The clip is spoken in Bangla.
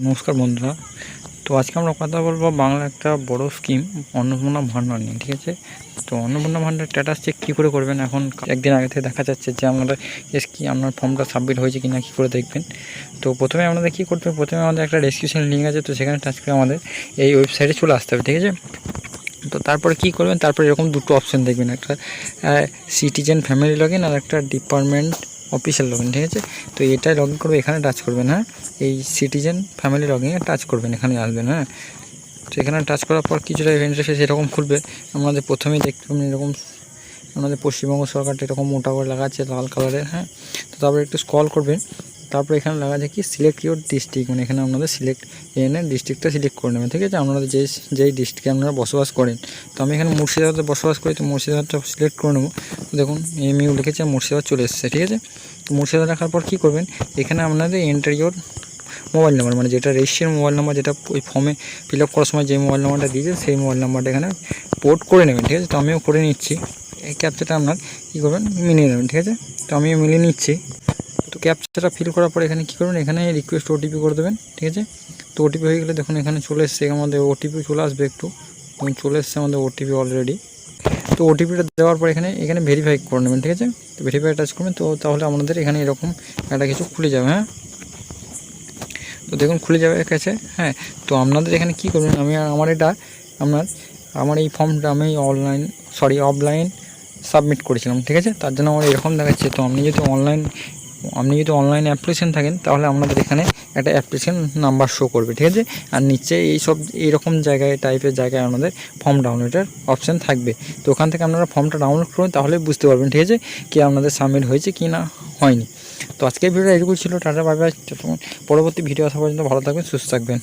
নমস্কার বন্ধুরা। তো আজকে আমরা কথা বলবো বাংলা একটা বড় স্কিম অন্নপূর্ণা ভাণ্ডার নিয়ে। ঠিক আছে, তো অন্নপূর্ণা ভাণ্ডার স্ট্যাটাস চেক কী করে করবেন? এখন একদিন আগে থেকে দেখা যাচ্ছে যে আমাদের কি আপনার ফর্মটা সাবমিট হয়েছে কি না, কী করে দেখবেন? তো প্রথমে আপনাদের কী করতে হবে, প্রথমে আমাদের একটা রেজিস্ট্রেশন লিঙ্ক আছে, তো সেখানে টাচ করে আমাদের এই ওয়েবসাইটে চলে আসতে হবে। ঠিক আছে, তো তারপরে কী করবেন, তারপরে এরকম দুটো অপশান দেখবেন, একটা সিটিজেন ফ্যামিলি লগ ইন আর একটা ডিপার্টমেন্ট অফিসিয়াল লগ ইন। ঠিক আছে, তো এটাই লগ ইন করবে, এখানে টাচ করবেন। হ্যাঁ, এই সিটিজেন ফ্যামিলি লগ ইনে টাচ করবেন, এখানে আসবেন। হ্যাঁ, তো এখানে টাচ করার পর কিছুটা ইন্টারফেস এরকম খুলবে। আমাদের প্রথমেই দেখতে পাবেন এরকম আমাদের পশ্চিমবঙ্গ সরকারটা এরকম মোটা করে লেখা আছে লাল কালারের। হ্যাঁ, তো তারপরে একটু স্ক্রল করবেন, তারপরে এখানে লেখা আছে কি সিলেক্ট ইউর ডিস্ট্রিক্ট, মানে এখানে আপনাদের সিলেক্ট ডিস্ট্রিক্টটা সিলেক্ট করে নেবেন। ঠিক আছে, আপনারা যেই ডিস্ট্রিক্টে আপনারা বসবাস করেন, তো আমি এখানে মুর্শিদাবাদে বসবাস করি, তো মুর্শিদাবাদটা সিলেক্ট করে নেবো। দেখুন এমইউ লিখেছে, মুর্শিদাবাদ চলে এসেছে। ঠিক আছে, তো মুর্শিদাবাদ রাখার পর কী করবেন, এখানে আপনাদের এন্টার ইউর মোবাইল নাম্বার, মানে যেটা রেজিস্ট্রেশন মোবাইল নাম্বার, যেটা ওই ফর্মে ফিল আপ করার সময় যে মোবাইল নাম্বারটা দিয়েছে সেই মোবাইল নাম্বারটা এখানে পোর্ট করে নেবেন। ঠিক আছে, তো আমিও করে নিচ্ছি। এই ক্যাপচাটা আপনার কী করবেন, মিলিয়ে নেবেন। ঠিক আছে, তো আমিও মিলিয়ে নিচ্ছি। তো ক্যাপচাটা ফিল করার পর এখানে কী করবেন, এখানে রিকোয়েস্ট ওটিপি করে দেবেন। ঠিক আছে, তো ওটিপি হয়ে গেলে দেখুন এখানে চলে এসছে, আমাদের ওটিপি চলে আসবে একটু। তখন চলে এসছে আমাদের ওটিপি অলরেডি। তো ওটিপিটা দেওয়ার পর এখানে ভেরিফাই করে নেবেন। ঠিক আছে, তো ভেরিফাই টাচ করবেন, তো তাহলে আপনাদের এখানে এরকম একটা কিছু খুলে যাবে। হ্যাঁ, তো দেখুন খুলে যাবে কাছে। হ্যাঁ, তো আপনাদের এখানে কী করবেন, আমার এই ফর্মটা আমি অফলাইন সাবমিট করেছিলাম। ঠিক আছে, তার জন্য আমার এরকম দেখাচ্ছে। তো আপনি যদি অনলাইনে অ্যাপ্লিকেশন থাকেন, তাহলে আপনাদের এখানে একটা অ্যাপ্লিকেশন নাম্বার শো করবে। ঠিক আছে, আর নিচে এইরকম টাইপের জায়গায় আপনাদের ফর্ম ডাউনলোডের অপশান থাকবে। তো ওখান থেকে আপনারা ফর্মটা ডাউনলোড করুন, তাহলে বুঝতে পারবেন। ঠিক আছে, কি আপনাদের সাবমিট হয়েছে কি না হয়নি। তো আজকের ভিডিওটা এটুকু ছিল। Tata, bye bye. পরবর্তী ভিডিও আসা পর্যন্ত ভালো থাকবেন, সুস্থ থাকবেন।